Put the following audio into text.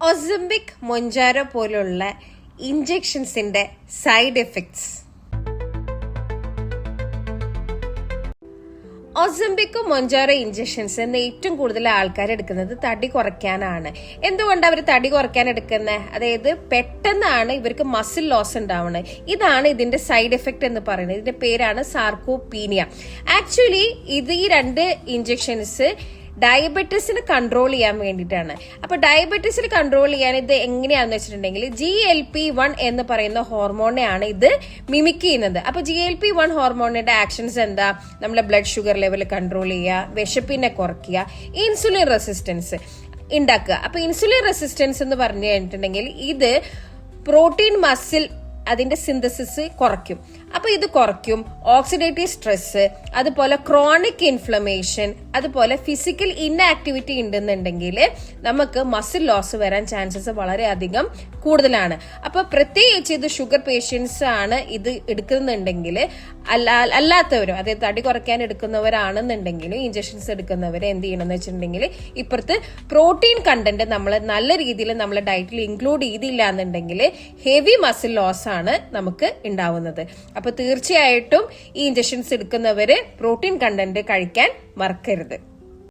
ഒസംബിക് മൊഞ്ചാരോ പോലുള്ള ഇഞ്ചക്ഷൻസിന്റെ side effects. ഒസംബിക്കും മൊഞ്ചാരോ injections ഏറ്റവും കൂടുതൽ ആൾക്കാർ എടുക്കുന്നത് തടി കുറയ്ക്കാനാണ്. എന്തുകൊണ്ട് അവർ തടി കുറയ്ക്കാൻ എടുക്കുന്നത്? അതായത് പെട്ടെന്നാണ് ഇവർക്ക് മസിൽ ലോസ് ഉണ്ടാവുന്നത്. ഇതാണ് ഇതിന്റെ സൈഡ് എഫക്ട് എന്ന് പറയുന്നത്. ഇതിന്റെ പേരാണ് സാർക്കോപീനിയ. ആക്ച്വലി ഈ രണ്ട് ഇഞ്ചക്ഷൻസ് ഡയബറ്റീസിന് കൺട്രോൾ ചെയ്യാൻ വേണ്ടിയിട്ടാണ്. അപ്പൊ ഡയബറ്റീസിന് കൺട്രോൾ ചെയ്യാൻ ഇത് എങ്ങനെയാണെന്ന് വെച്ചിട്ടുണ്ടെങ്കിൽ GLP-1 എന്ന് പറയുന്ന ഹോർമോണെയാണ് ഇത് മിമിക് ചെയ്യുന്നത്. അപ്പൊ GLP-1 ഹോർമോണിന്റെ ആക്ഷൻസ് എന്താ? നമ്മളെ ബ്ലഡ് ഷുഗർ ലെവൽ കൺട്രോൾ ചെയ്യുക, വിശപ്പിനെ കുറയ്ക്കുക, ഇൻസുലിൻ റെസിസ്റ്റൻസ് ഉണ്ടാക്കുക. അപ്പൊ ഇൻസുലിൻ റെസിസ്റ്റൻസ് എന്ന് പറഞ്ഞു കഴിഞ്ഞിട്ടുണ്ടെങ്കിൽ ഇത് പ്രോട്ടീൻ മസിൽ അതിന്റെ സിന്തസിസ് കുറയ്ക്കും. അപ്പൊ ഇത് കുറയ്ക്കും ഓക്സിഡേറ്റീവ് സ്ട്രെസ്, അതുപോലെ ക്രോണിക് ഇൻഫ്ലമേഷൻ, അതുപോലെ ഫിസിക്കൽ ഇൻആക്ടിവിറ്റി ഉണ്ടെന്നുണ്ടെങ്കിൽ നമുക്ക് മസിൽ ലോസ് വരാൻ ചാൻസസ് വളരെയധികം കൂടുതലാണ്. അപ്പൊ പ്രത്യേകിച്ച് ഇത് ഷുഗർ പേഷ്യൻസ് ആണ് ഇത് എടുക്കുന്നുണ്ടെങ്കിൽ, അല്ലാത്തവരും അതായത് തടി കുറയ്ക്കാൻ എടുക്കുന്നവരാണെന്നുണ്ടെങ്കിലും ഇഞ്ചക്ഷൻസ് എടുക്കുന്നവർ എന്ത് ചെയ്യണമെന്ന് വെച്ചിട്ടുണ്ടെങ്കിൽ ഇപ്പുറത്ത് പ്രോട്ടീൻ കണ്ടന്റ് നമ്മൾ നല്ല രീതിയിൽ നമ്മളെ ഡയറ്റിൽ ഇൻക്ലൂഡ് ചെയ്തില്ല എന്നുണ്ടെങ്കിൽ ഹെവി മസിൽ ലോസ് ആണ് നമുക്ക് ഉണ്ടാവുന്നത്. അപ്പൊ തീർച്ചയായിട്ടും ഈ ഇഞ്ചക്ഷൻസ് എടുക്കുന്നവര് പ്രോട്ടീൻ കണ്ടന്റ് കഴിക്കാൻ മറക്കരുത്.